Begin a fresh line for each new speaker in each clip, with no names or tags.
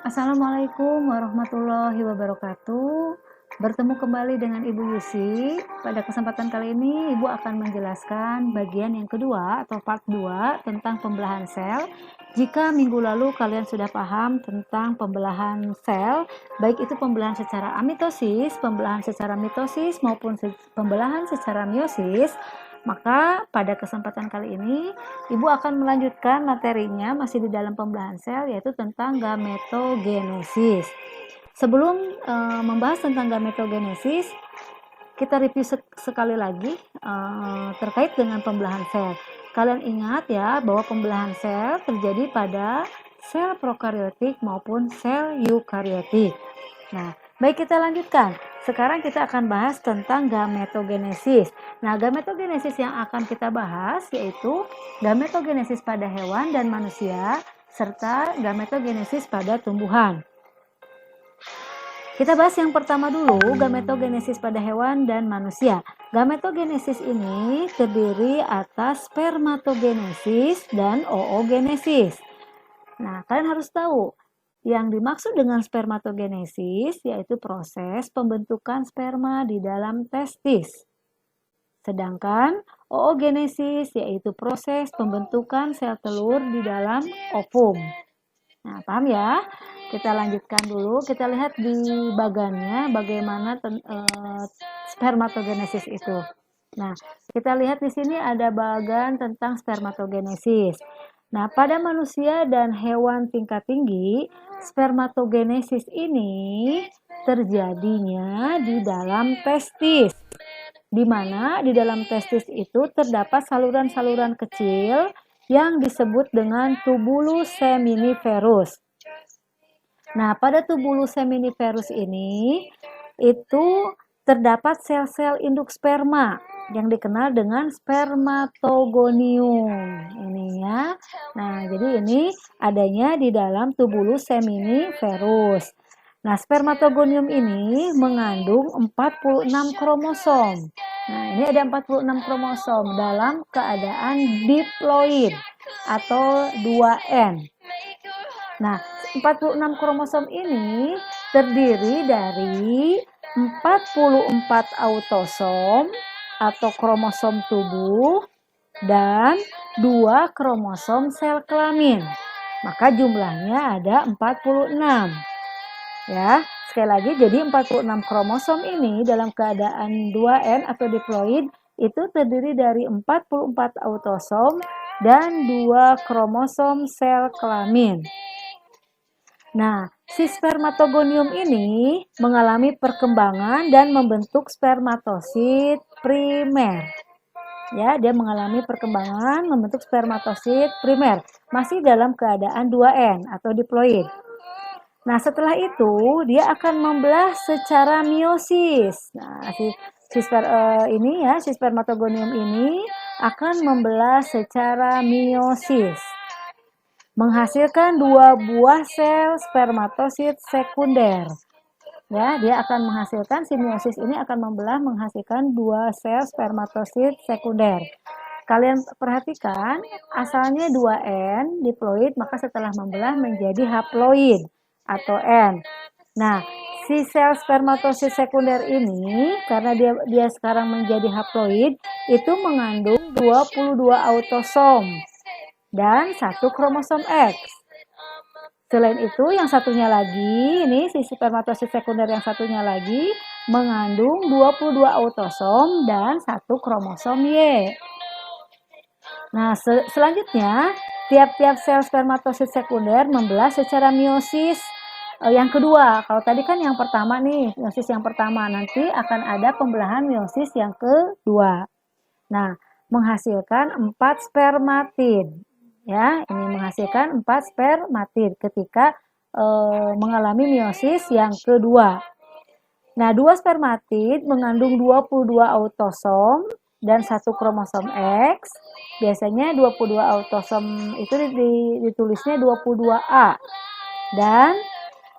Assalamualaikum warahmatullahi wabarakatuh. Bertemu kembali dengan Ibu Yusi. Pada kesempatan kali ini Ibu akan menjelaskan bagian yang kedua atau part 2 tentang pembelahan sel. Jika minggu lalu kalian sudah paham tentang pembelahan sel, baik itu pembelahan secara amitosis, pembelahan secara mitosis maupun pembelahan secara meiosis, maka pada kesempatan kali ini Ibu akan melanjutkan materinya masih di dalam pembelahan sel, yaitu tentang gametogenesis. Sebelum membahas tentang gametogenesis, kita review sekali lagi terkait dengan pembelahan sel. Kalian ingat ya bahwa pembelahan sel terjadi pada sel prokariotik maupun sel eukariotik. Nah, baik, kita lanjutkan. Sekarang kita akan bahas tentang gametogenesis. Nah, gametogenesis yang akan kita bahas yaitu gametogenesis pada hewan dan manusia serta gametogenesis pada tumbuhan. Kita bahas yang pertama dulu, gametogenesis pada hewan dan manusia. Gametogenesis ini terdiri atas spermatogenesis dan oogenesis. Nah, kalian harus tahu yang dimaksud dengan spermatogenesis yaitu proses pembentukan sperma di dalam testis. Sedangkan oogenesis yaitu proses pembentukan sel telur di dalam ovum. Nah, paham ya? Kita lanjutkan dulu. Kita lihat di bagannya bagaimana spermatogenesis itu. Nah, kita lihat di sini ada bagan tentang spermatogenesis. Nah, pada manusia dan hewan tingkat tinggi, spermatogenesis ini terjadinya di dalam testis. Di mana di dalam testis itu terdapat saluran-saluran kecil yang disebut dengan tubulus seminiferus. Nah, pada tubulus seminiferus ini itu terdapat sel-sel induk sperma yang dikenal dengan spermatogonium. Ini ya. Nah, jadi ini adanya di dalam tubulus seminiferus. Nah, spermatogonium ini mengandung 46 kromosom. Nah, ini ada 46 kromosom dalam keadaan diploid atau 2N. Nah, 46 kromosom ini terdiri dari 44 autosom atau kromosom tubuh dan 2 kromosom sel kelamin. Maka jumlahnya ada 46. Ya, sekali lagi jadi 46 kromosom ini dalam keadaan 2N atau diploid itu terdiri dari 44 autosom dan 2 kromosom sel kelamin. Nah, si spermatogonium ini mengalami perkembangan dan membentuk spermatosit primer. Ya, dia mengalami perkembangan membentuk spermatosit primer, masih dalam keadaan 2N atau diploid. Nah, setelah itu dia akan membelah secara meiosis. Nah, si spermatogonium ini akan membelah secara meiosis, menghasilkan 2 buah sel spermatosit sekunder. Ya, dia akan menghasilkan, si meiosis ini akan membelah menghasilkan 2 sel spermatosit sekunder. Kalian perhatikan, asalnya 2N diploid, maka setelah membelah menjadi haploid atau N. Nah, si sel spermatosit sekunder ini karena dia sekarang menjadi haploid itu mengandung 22 autosom dan 1 kromosom X. Selain itu, yang satunya lagi, ini si spermatosit sekunder yang satunya lagi mengandung 22 autosom dan 1 kromosom Y. Nah, selanjutnya tiap-tiap sel spermatosit sekunder membelah secara meiosis yang kedua. Kalau tadi kan yang pertama nih, meiosis yang pertama, nanti akan ada pembelahan meiosis yang kedua. Nah, menghasilkan 4 spermatid. Ya, ini menghasilkan 4 spermatid ketika mengalami meiosis yang kedua. Nah, 2 spermatid mengandung 22 autosom dan 1 kromosom X. Biasanya 22 autosom itu ditulisnya 22A. Dan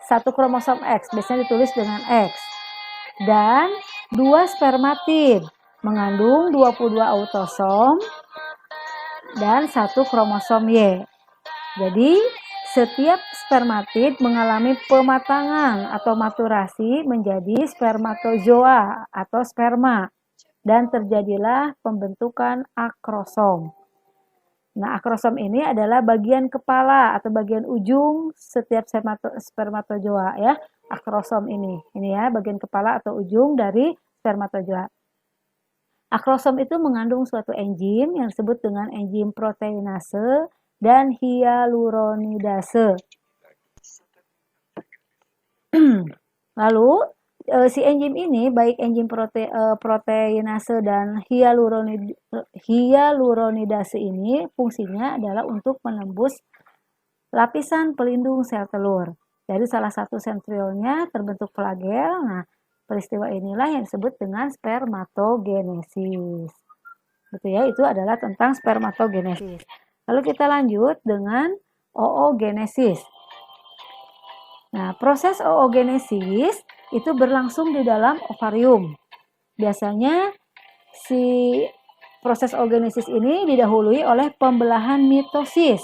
1 kromosom X biasanya ditulis dengan X. Dan 2 spermatid mengandung 22 autosom dan 1 kromosom Y. Jadi setiap spermatid mengalami pematangan atau maturasi menjadi spermatozoa atau sperma dan terjadilah pembentukan akrosom. Nah, akrosom ini adalah bagian kepala atau bagian ujung setiap spermatozoa ya. Akrosom ini ya bagian kepala atau ujung dari spermatozoa. Akrosom itu mengandung suatu enzim yang disebut dengan enzim proteinase dan hyaluronidase. Lalu si enzim ini baik enzim proteinase dan hyaluronidase ini fungsinya adalah untuk menembus lapisan pelindung sel telur. Dari salah satu sentriolnya terbentuk flagel. Nah, peristiwa inilah yang disebut dengan spermatogenesis. Betul ya, itu adalah tentang spermatogenesis. Lalu kita lanjut dengan oogenesis. Nah, proses oogenesis itu berlangsung di dalam ovarium. Biasanya si proses oogenesis ini didahului oleh pembelahan mitosis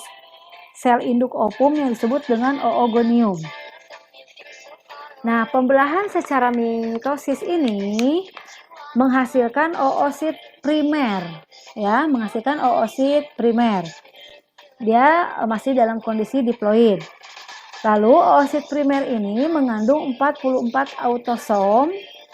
sel induk ovum yang disebut dengan oogonium. Nah, pembelahan secara mitosis ini menghasilkan oosit primer, ya, menghasilkan oosit primer. Dia masih dalam kondisi diploid. Lalu oosit primer ini mengandung 44 autosom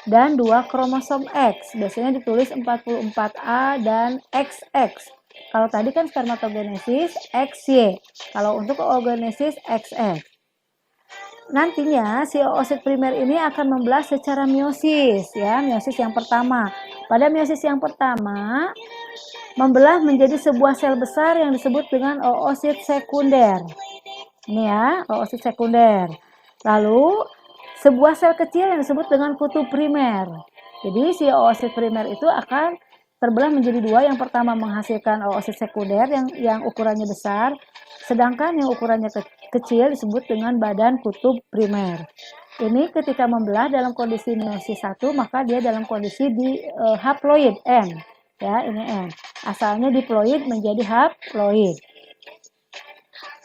dan 2 kromosom X. Biasanya ditulis 44A dan XX. Kalau tadi kan spermatogenesis XY. Kalau untuk oogenesis XX. Nantinya si oosit primer ini akan membelah secara meiosis ya, meiosis yang pertama. Pada meiosis yang pertama membelah menjadi sebuah sel besar yang disebut dengan oosit sekunder. Ini ya, oosit sekunder. Lalu sebuah sel kecil yang disebut dengan kutub primer. Jadi si oosit primer itu akan terbelah menjadi dua. Yang pertama menghasilkan oosit sekunder yang ukurannya besar, sedangkan yang ukurannya kecil disebut dengan badan kutub primer. Ini ketika membelah dalam kondisi meiosis 1, maka dia dalam kondisi di haploid N. Ya, ini N. Asalnya diploid menjadi haploid.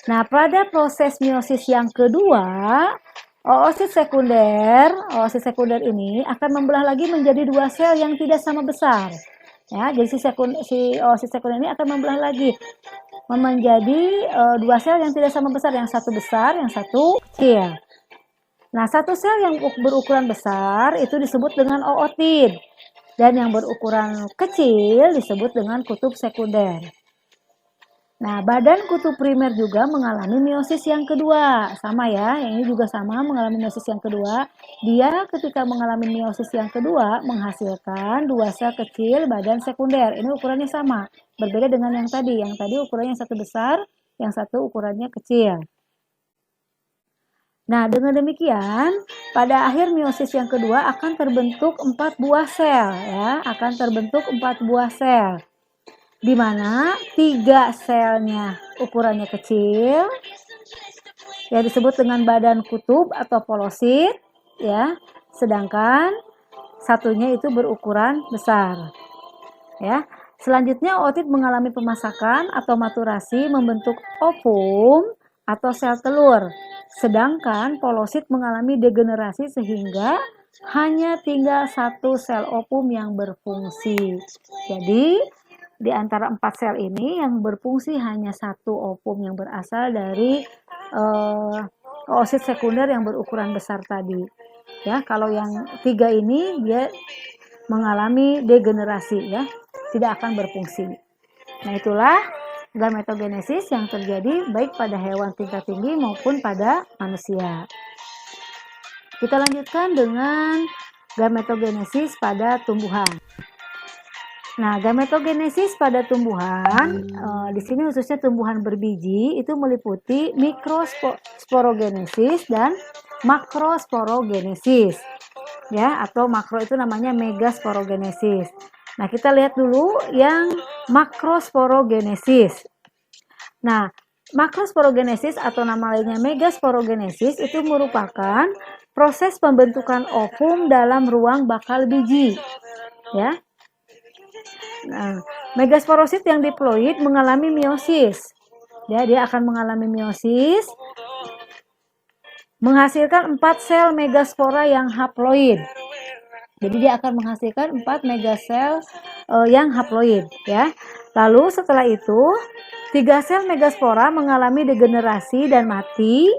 Nah, pada proses meiosis yang kedua, oosit sekunder ini akan membelah lagi menjadi dua sel yang tidak sama besar. Ya, jadi si oosit sekunder ini akan membelah lagi menjadi dua sel yang tidak sama besar, yang satu besar, yang satu kecil. Nah, satu sel yang berukuran besar itu disebut dengan ootid, dan yang berukuran kecil disebut dengan kutub sekunder. Nah, badan kutub primer juga mengalami meiosis yang kedua. Sama ya, yang ini juga sama mengalami meiosis yang kedua. Dia ketika mengalami meiosis yang kedua menghasilkan dua sel kecil badan sekunder. Ini ukurannya sama, berbeda dengan yang tadi. Yang tadi ukurannya satu besar, yang satu ukurannya kecil. Nah, dengan demikian, pada akhir meiosis yang kedua akan terbentuk 4 buah sel ya, akan terbentuk 4 buah sel. Di mana 3 selnya ukurannya kecil yang disebut dengan badan kutub atau polosit ya, sedangkan satunya itu berukuran besar ya. Selanjutnya ootit mengalami pemasakan atau maturasi membentuk ovum atau sel telur, sedangkan polosit mengalami degenerasi sehingga hanya tinggal satu sel ovum yang berfungsi. Jadi di antara 4 sel ini yang berfungsi hanya satu ovum yang berasal dari oosit sekunder yang berukuran besar tadi. Ya, kalau yang 3 ini dia mengalami degenerasi ya, tidak akan berfungsi. Nah, itulah gametogenesis yang terjadi baik pada hewan tingkat tinggi maupun pada manusia. Kita lanjutkan dengan gametogenesis pada tumbuhan. Nah, gametogenesis pada tumbuhan, di sini khususnya tumbuhan berbiji, itu meliputi mikrosporogenesis dan makrosporogenesis. Ya, atau makro itu namanya megasporogenesis. Nah, kita lihat dulu yang makrosporogenesis. Nah, makrosporogenesis atau nama lainnya megasporogenesis itu merupakan proses pembentukan ovum dalam ruang bakal biji. Ya. Nah, megasporosit yang diploid mengalami meiosis. Ya, dia akan mengalami meiosis, menghasilkan 4 sel megaspora yang haploid. Jadi dia akan menghasilkan 4 megasel yang haploid ya. Lalu setelah itu 3 sel megaspora mengalami degenerasi dan mati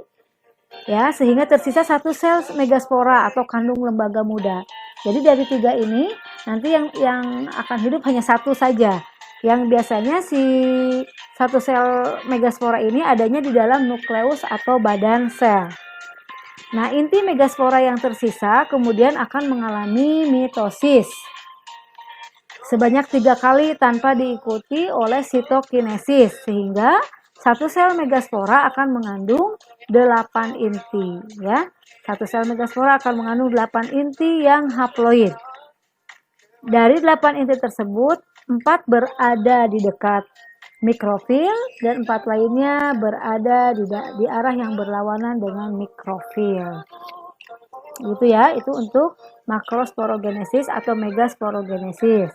ya, sehingga tersisa 1 sel megaspora atau kandung lembaga muda. Jadi dari 3 ini nanti yang akan hidup hanya 1 saja. Yang biasanya si 1 sel megaspora ini adanya di dalam nukleus atau badan sel. Nah, inti megaspora yang tersisa kemudian akan mengalami mitosis sebanyak 3 kali tanpa diikuti oleh sitokinesis, sehingga 1 sel megaspora akan mengandung 8 inti ya. 1 sel megaspora akan mengandung 8 inti yang haploid. Dari 8 inti tersebut, 4 berada di dekat mikrofil dan 4 lainnya berada di arah yang berlawanan dengan mikrofil. Gitu ya, itu untuk makrosporogenesis atau megasporogenesis.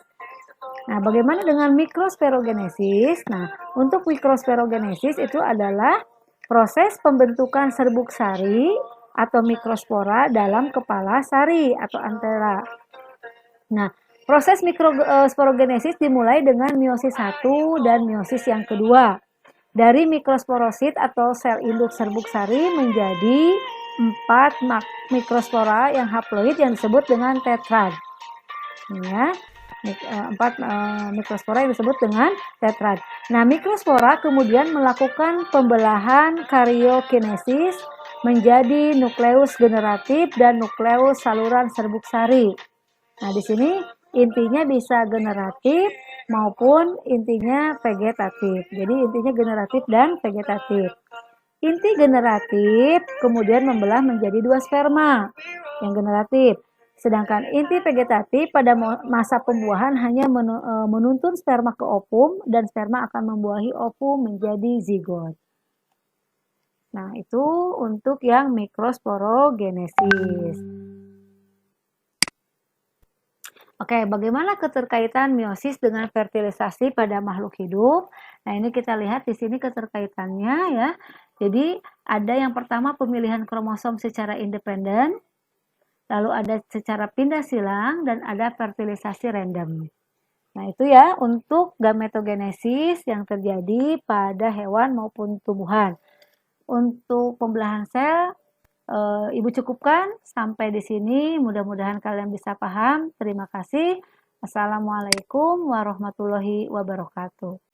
Nah, bagaimana dengan mikrosporogenesis? Nah, untuk mikrosporogenesis itu adalah proses pembentukan serbuk sari atau mikrospora dalam kepala sari atau antera. Nah, proses mikrosporogenesis dimulai dengan meiosis 1 dan meiosis yang kedua. Dari mikrosporosit atau sel induk serbuk sari menjadi 4 mikrospora yang haploid yang disebut dengan tetrad. Ya, 4 mikrospora yang disebut dengan tetrad. Nah, mikrospora kemudian melakukan pembelahan karyokinesis menjadi nukleus generatif dan nukleus saluran serbuk sari. Nah, di sini intinya bisa generatif maupun intinya vegetatif. Jadi intinya generatif dan vegetatif. Inti generatif kemudian membelah menjadi 2 sperma yang generatif. Sedangkan inti vegetatif pada masa pembuahan hanya menuntun sperma ke ovum dan sperma akan membuahi ovum menjadi zigot. Nah, itu untuk yang mikrosporogenesis. Oke, bagaimana keterkaitan meiosis dengan fertilisasi pada makhluk hidup? Nah, ini kita lihat di sini keterkaitannya ya. Jadi, ada yang pertama pemilihan kromosom secara independen, lalu ada secara pindah silang, dan ada fertilisasi random. Nah, itu ya untuk gametogenesis yang terjadi pada hewan maupun tumbuhan. Untuk pembelahan sel, Ibu cukupkan sampai di sini. Mudah-mudahan kalian bisa paham. Terima kasih. Assalamualaikum warahmatullahi wabarakatuh.